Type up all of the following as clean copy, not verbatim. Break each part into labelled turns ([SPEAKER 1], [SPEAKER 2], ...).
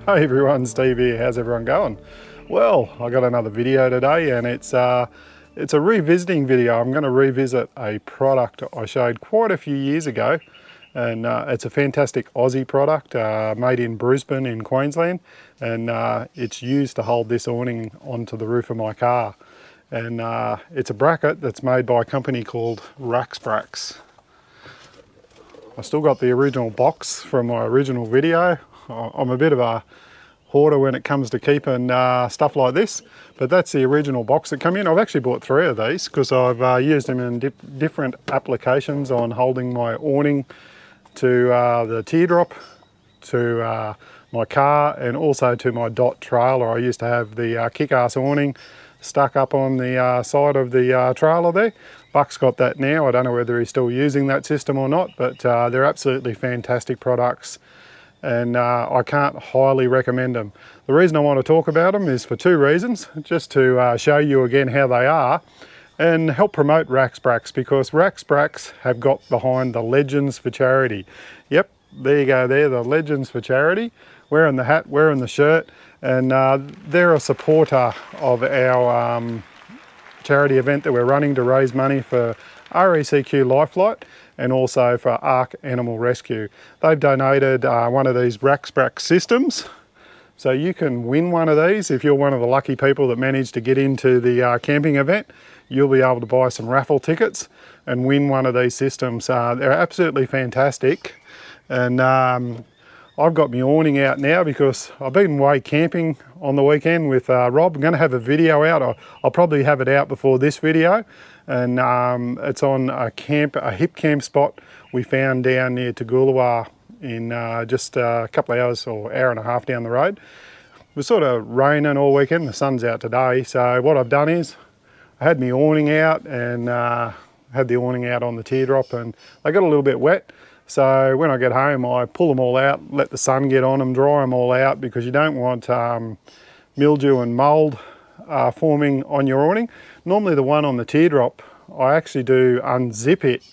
[SPEAKER 1] Hey everyone, Steve here. How's everyone going? Well, I got another video today, and it's a revisiting video. I'm going to revisit a product I showed quite a few years ago, and it's a fantastic Aussie product made in Brisbane in Queensland, and it's used to hold this awning onto the roof of my car. And it's a bracket that's made by a company called Racksbrax. I still got the original box from my original video. I'm a bit of a hoarder when it comes to keeping stuff like this, but that's the original box that come in. I've actually bought 3 of these because I've used them in different applications on holding my awning to the teardrop, to my car, and also to my dot trailer. I used to have the kick-ass awning stuck up on the side of the trailer there. Buck's got that now. I don't know whether he's still using that system or not, but they're absolutely fantastic products, and I can't highly recommend them. The reason I want to talk about them is for 2 reasons. Just to show you again how they are and help promote Racksbrax, because Racksbrax have got behind the Legends for Charity. Yep, there you go there, the Legends for Charity. Wearing the hat, wearing the shirt, and they're a supporter of our charity event that we're running to raise money for RECQ Lifelight and also for ARC Animal Rescue. They've donated one of these Racksbrax systems, so you can win one of these. If you're one of the lucky people that managed to get into the camping event, you'll be able to buy some raffle tickets and win one of these systems. They're absolutely fantastic, and I've got my awning out now because I've been away camping on the weekend with Rob. I'm going to have a video out. I'll probably have it out before this video, and it's on a hip camp spot we found down near Toogoolawah in just a couple of hours or hour and a half down the road. It was sort of raining all weekend. The sun's out today, so what I've done is I had my awning out and had the awning out on the teardrop, and they got a little bit wet. So when I get home, I pull them all out, let the sun get on them, dry them all out, because you don't want mildew and mold forming on your awning. Normally the one on the teardrop, I actually do unzip it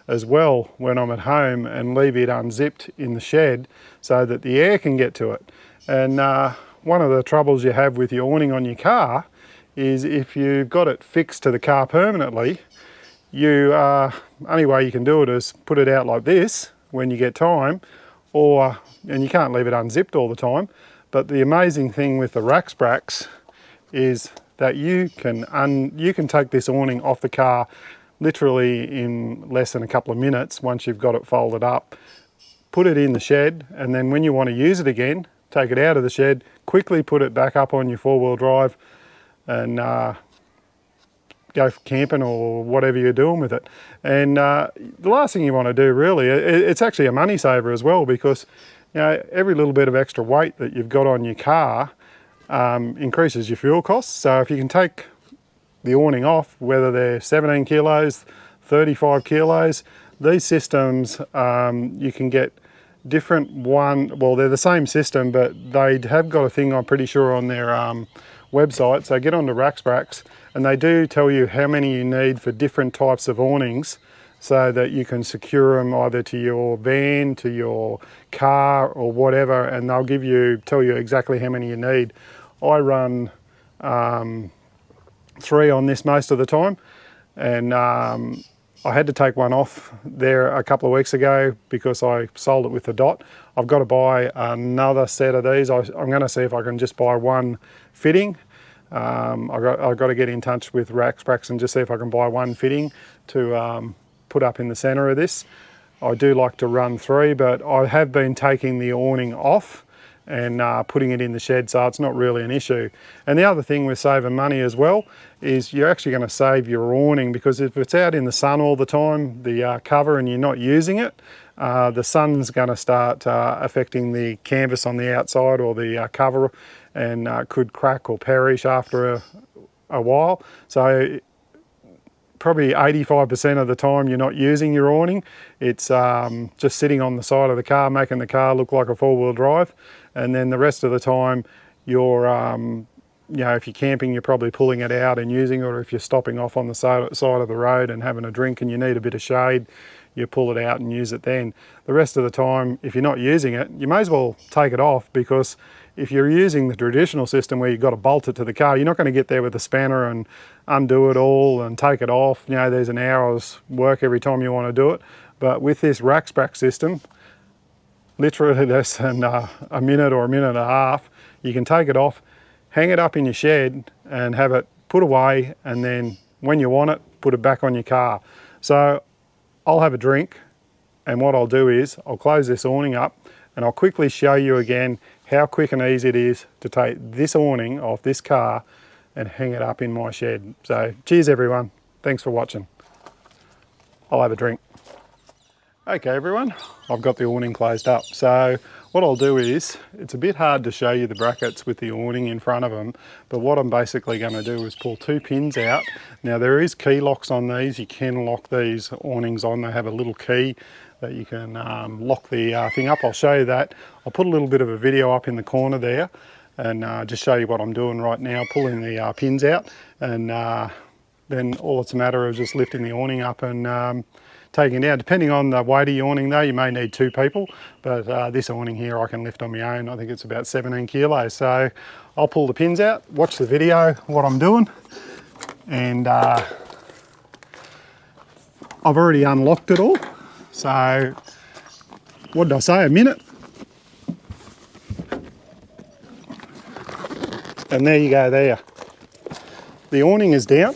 [SPEAKER 1] as well when I'm at home and leave it unzipped in the shed so that the air can get to it. And one of the troubles you have with your awning on your car is if you've got it fixed to the car permanently, only way you can do it is put it out like this when you get time, and you can't leave it unzipped all the time. But the amazing thing with the Racksbrax is that you can take this awning off the car literally in less than a couple of minutes once you've got it folded up. Put it in the shed, and then when you want to use it again, take it out of the shed, quickly put it back up on your 4-wheel drive, and go camping or whatever you're doing with it. And the last thing you want to do really, it's actually a money saver as well, because every little bit of extra weight that you've got on your car increases your fuel costs. So if you can take the awning off, whether they're 17 kilos, 35 kilos, these systems you can get different well, they're the same system, but they have got a thing, I'm pretty sure, on their website. So get on to Racksbrax, and they do tell you how many you need for different types of awnings, so that you can secure them either to your van, to your car, or whatever, and they'll tell you exactly how many you need. I run 3 on this most of the time, and I had to take one off there a couple of weeks ago because I sold it with the dot. I've got to buy another set of these. I'm going to see if I can just buy one fitting. I've got to get in touch with Racksbrax and just see if I can buy one fitting to put up in the centre of this. I do like to run 3, but I have been taking the awning off and putting it in the shed, so it's not really an issue. And the other thing with saving money as well is you're actually going to save your awning, because if it's out in the sun all the time, the cover, and you're not using it, the sun's going to start affecting the canvas on the outside or the cover, and could crack or perish after a while. So probably 85% of the time you're not using your awning. It's just sitting on the side of the car, making the car look like a 4-wheel drive. And then the rest of the time you're, if you're camping, you're probably pulling it out and using it, or if you're stopping off on the side of the road and having a drink and you need a bit of shade, you pull it out and use it then. The rest of the time, if you're not using it, you may as well take it off, because if you're using the traditional system where you've got to bolt it to the car, you're not going to get there with a spanner and undo it all and take it off. You know, there's an hour's work every time you want to do it. But with this Racksbrax system, literally less than a minute or a minute and a half, you can take it off, hang it up in your shed and have it put away, and then when you want it, put it back on your car. So I'll have a drink, and what I'll do is I'll close this awning up and I'll quickly show you again how quick and easy it is to take this awning off this car and hang it up in my shed. So cheers everyone, thanks for watching. I'll have a drink. Okay everyone, I've got the awning closed up. So what I'll do is, it's a bit hard to show you the brackets with the awning in front of them, but what I'm basically going to do is pull 2 pins out. Now there is key locks on these, you can lock these awnings on, they have a little key that you can lock the thing up. I'll show you that. I'll put a little bit of a video up in the corner there and just show you what I'm doing right now, pulling the pins out, and then all it's a matter of just lifting the awning up and taking it down. Depending on the weight of your awning though, you may need 2 people, but this awning here I can lift on my own. I think it's about 17 kilos. So I'll pull the pins out, watch the video, what I'm doing, and I've already unlocked it all. So what did I say, a minute? And there you go there. The awning is down.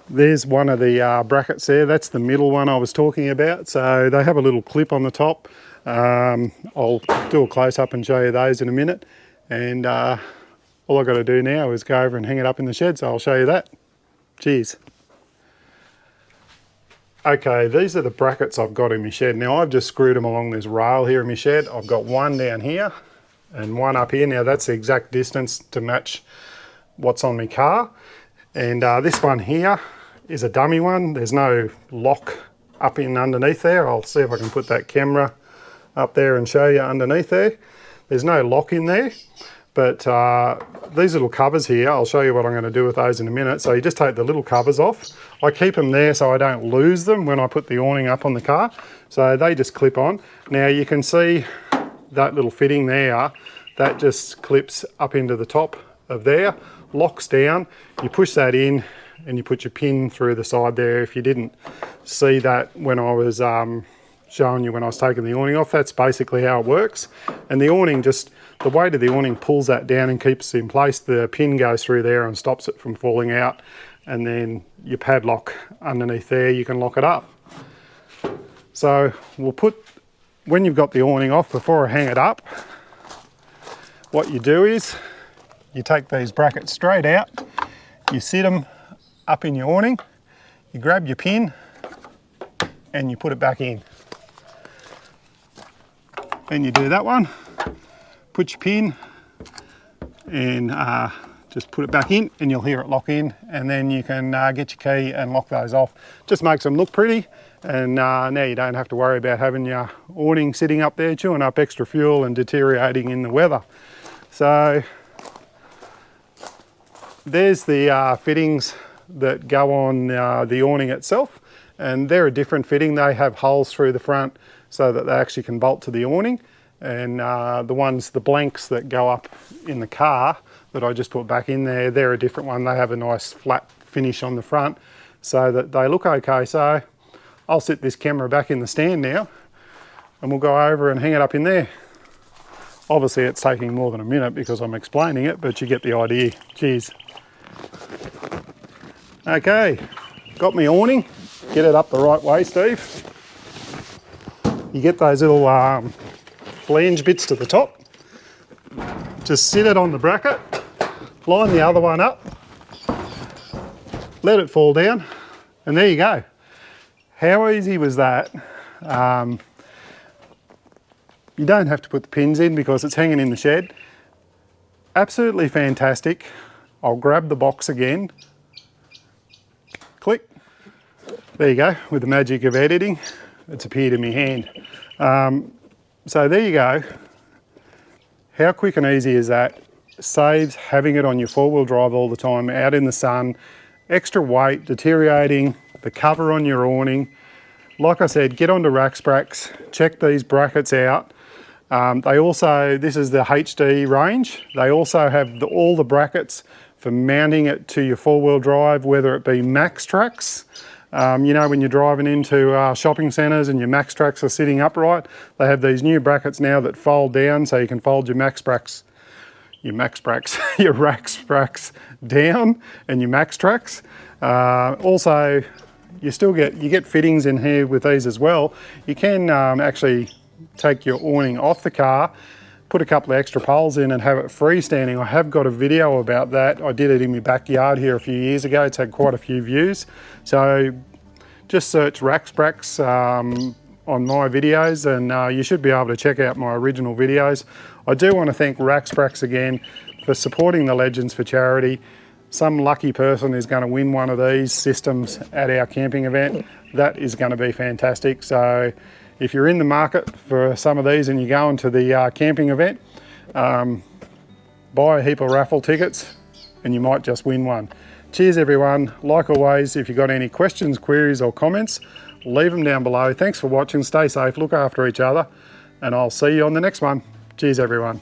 [SPEAKER 1] There's one of the brackets there, that's the middle one I was talking about. So they have a little clip on the top. I'll do a close-up and show you those in a minute. And all I've got to do now is go over and hang it up in the shed, so I'll show you that. Cheers. Okay, these are the brackets I've got in my shed. Now I've just screwed them along this rail here in my shed. I've got one down here and one up here. Now that's the exact distance to match what's on my car. And this one here is a dummy one. There's no lock up in underneath there. I'll see if I can put that camera up there and show you underneath there. There's no lock in there, but these little covers here, I'll show you what I'm going to do with those in a minute. So you just take the little covers off. I keep them there so I don't lose them when I put the awning up on the car. So they just clip on. Now you can see that little fitting there, that just clips up into the top of there, locks down. You push that in and you put your pin through the side there. If you didn't see that when I was showing you when I was taking the awning off, that's basically how it works. And the awning just, the weight of the awning pulls that down and keeps it in place. The pin goes through there and stops it from falling out. And then your padlock underneath there, you can lock it up. So we'll put, when you've got the awning off, before I hang it up, what you do is you take these brackets straight out, you sit them up in your awning, you grab your pin and you put it back in. Then you do that one, put your pin and just put it back in and you'll hear it lock in, and then you can get your key and lock those off. Just makes them look pretty, and now you don't have to worry about having your awning sitting up there chewing up extra fuel and deteriorating in the weather. So there's the fittings that go on the awning itself, and they're a different fitting. They have holes through the front so that they actually can bolt to the awning, and the blanks that go up in the car that I just put back in there, they're a different one. They have a nice flat finish on the front so that they look okay. So I'll sit this camera back in the stand now and we'll go over and hang it up in there. Obviously it's taking more than a minute because I'm explaining it, but you get the idea. Cheers. Okay, got my awning. Get it up the right way, Steve. You get those little flange bits to the top. Just sit it on the bracket, line the other one up, let it fall down, and there you go. How easy was that? You don't have to put the pins in because it's hanging in the shed. Absolutely fantastic. I'll grab the box again. Click. There you go, with the magic of editing, it's appeared in my hand. So there you go. How quick and easy is that? Saves having it on your four-wheel drive all the time, out in the sun, extra weight, deteriorating the cover on your awning. like I said, get onto Racksbrax, check these brackets out. They also, this is the HD range. They also have all the brackets for mounting it to your four-wheel drive, whether it be Max tracks. You know, when you're driving into shopping centres and your Max tracks are sitting upright, they have these new brackets now that fold down, so you can fold your your Racksbrax down and your Max tracks. Also, you get fittings in here with these as well. You can actually take your awning off the car, put a couple of extra poles in and have it freestanding. I have got a video about that. I did it in my backyard here a few years ago. It's had quite a few views. So just search Racksbrax on my videos and you should be able to check out my original videos. I do want to thank Racksbrax again for supporting the Legends for charity. Some lucky person is going to win one of these systems at our camping event. That is going to be fantastic. So if you're in the market for some of these and you're going to the camping event, buy a heap of raffle tickets and you might just win one. Cheers everyone. Like always, if you've got any questions, queries or comments, leave them down below. Thanks for watching. Stay safe, look after each other, and I'll see you on the next one. Cheers everyone.